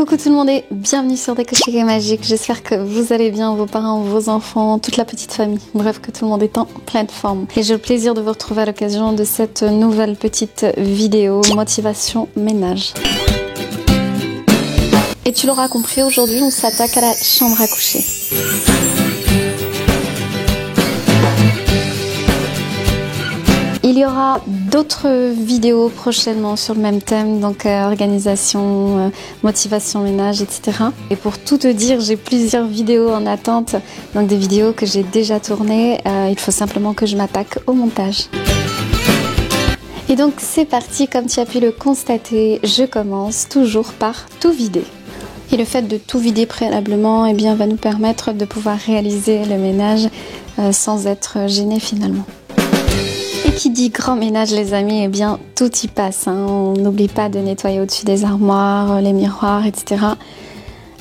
Coucou tout le monde et bienvenue sur Décochiquet Magique. J'espère que vous allez bien, vos parents, vos enfants, toute la petite famille. Bref, que tout le monde est en pleine forme. Et j'ai le plaisir de vous retrouver à l'occasion de cette nouvelle petite vidéo motivation ménage. Et tu l'auras compris, aujourd'hui on s'attaque à la chambre à coucher. Il y aura d'autres vidéos prochainement sur le même thème, donc organisation, motivation ménage, etc. Et pour tout te dire, j'ai plusieurs vidéos en attente, donc des vidéos que j'ai déjà tournées. Il faut simplement que je m'attaque au montage. Et donc c'est parti, comme tu as pu le constater, je commence toujours par tout vider. Et le fait de tout vider préalablement, eh bien, va nous permettre de pouvoir réaliser le ménage sans être gêné finalement. Et qui dit grand ménage les amis, eh bien tout y passe, hein. On n'oublie pas de nettoyer au-dessus des armoires, les miroirs, etc.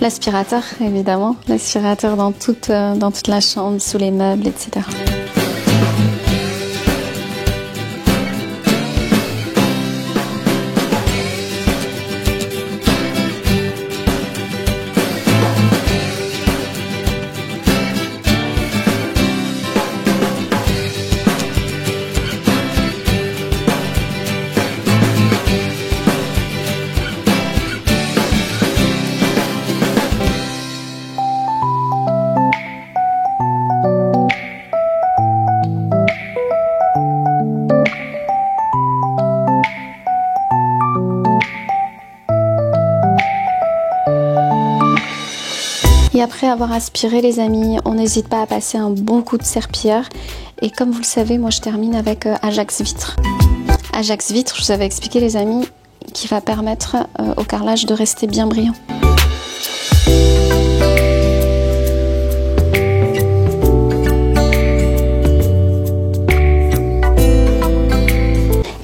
L'aspirateur évidemment, l'aspirateur dans toute la chambre, sous les meubles, etc. Et après avoir aspiré les amis, on n'hésite pas à passer un bon coup de serpillière. Et comme vous le savez, moi je termine avec Ajax Vitre. Ajax Vitre, je vous avais expliqué les amis, qui va permettre au carrelage de rester bien brillant.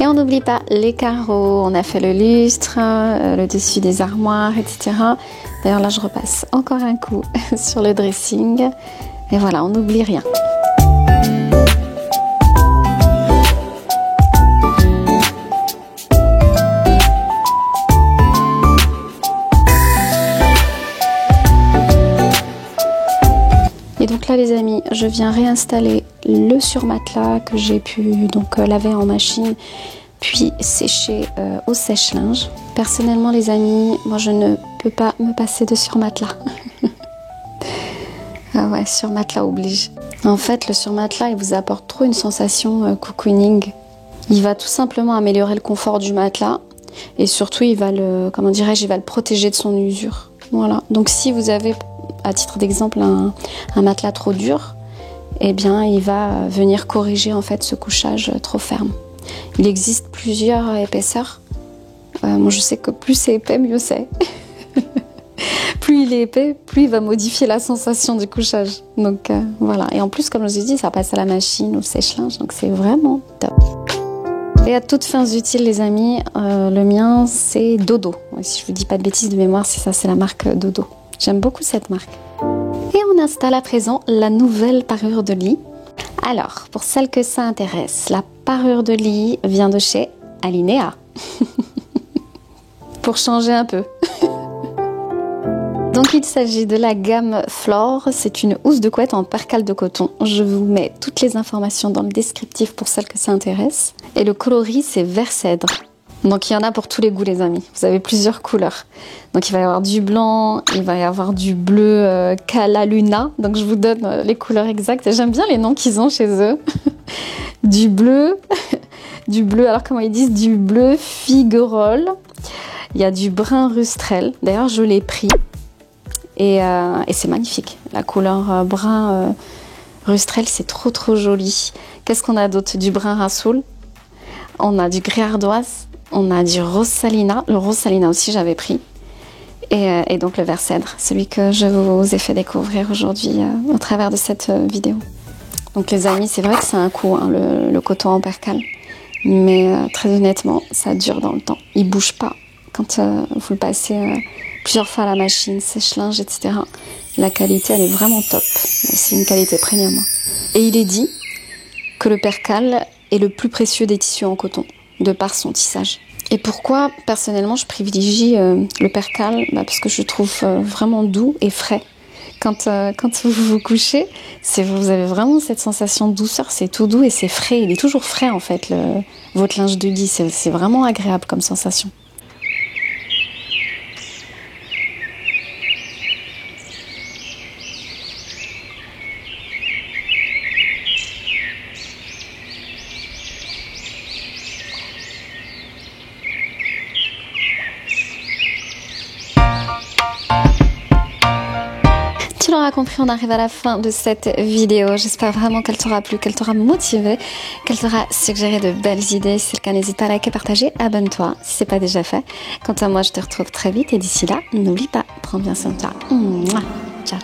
Et on n'oublie pas les carreaux, on a fait le lustre, le dessus des armoires, etc. D'ailleurs là je repasse encore un coup sur le dressing et voilà, on n'oublie rien. Et donc là les amis, je viens réinstaller le surmatelas que j'ai pu donc laver en machine puis sécher au sèche-linge. Personnellement les amis, moi je ne peux pas me passer de surmatelas. Ah ouais, surmatelas oblige. En fait le surmatelas il vous apporte trop une sensation cocooning. Il va tout simplement améliorer le confort du matelas et surtout il va le, comment dirais-je, il va le protéger de son usure. Voilà, donc si vous avez à titre d'exemple un matelas trop dur, eh bien il va venir corriger en fait ce couchage trop ferme. Il existe plusieurs épaisseurs. Moi je sais que plus c'est épais, mieux c'est. Plus il est épais, plus il va modifier la sensation du couchage. Donc voilà. Et en plus, comme je vous ai dit, ça passe à la machine, au sèche-linge, donc c'est vraiment top. Et à toutes fins utiles les amis, le mien c'est Dodo. Si je vous dis pas de bêtises de mémoire, c'est ça, c'est la marque Dodo. J'aime beaucoup cette marque. Et on installe à présent la nouvelle parure de lit. Alors, pour celles que ça intéresse, la parure de lit vient de chez Alinea. Pour changer un peu. Donc il s'agit de la gamme Floor, c'est une housse de couette en percale de coton. Je vous mets toutes les informations dans le descriptif pour celles que ça intéresse. Et le coloris c'est vert cèdre. Donc il y en a pour tous les goûts les amis, vous avez plusieurs couleurs. Donc il va y avoir du blanc, il va y avoir du bleu Cala Luna, donc je vous donne les couleurs exactes. J'aime bien les noms qu'ils ont chez eux. Du bleu, alors comment ils disent, du bleu Figuerolles. Il y a du brun Rustrel, d'ailleurs je l'ai pris et c'est magnifique. La couleur brun Rustrel c'est trop joli. Qu'est-ce qu'on a d'autre? Du brun Rassoul, on a du gris ardoise. On a du rose salina, le rose salina aussi j'avais pris, et donc le vert cèdre, celui que je vous ai fait découvrir aujourd'hui au travers de cette vidéo. Donc les amis, c'est vrai que c'est un coup, hein, le coton en percale, mais très honnêtement, ça dure dans le temps. Il bouge pas quand vous le passez plusieurs fois à la machine, sèche-linge, etc. La qualité, elle est vraiment top. C'est une qualité premium. Et il est dit que le percale est le plus précieux des tissus en coton, de par son tissage. Et pourquoi, personnellement, je privilégie le percale? Parce que je le trouve vraiment doux et frais. Quand vous vous couchez, vous avez vraiment cette sensation de douceur, c'est tout doux et c'est frais. Il est toujours frais, en fait, votre linge de lit. C'est vraiment agréable comme sensation. Tu l'auras compris, on arrive à la fin de cette vidéo. J'espère vraiment qu'elle t'aura plu, qu'elle t'aura motivé, qu'elle t'aura suggéré de belles idées. Si c'est le cas, n'hésite pas à liker, partager, abonne-toi si c'est pas déjà fait. Quant à moi, je te retrouve très vite et d'ici là, n'oublie pas, prends bien soin de toi. Mouah. Ciao.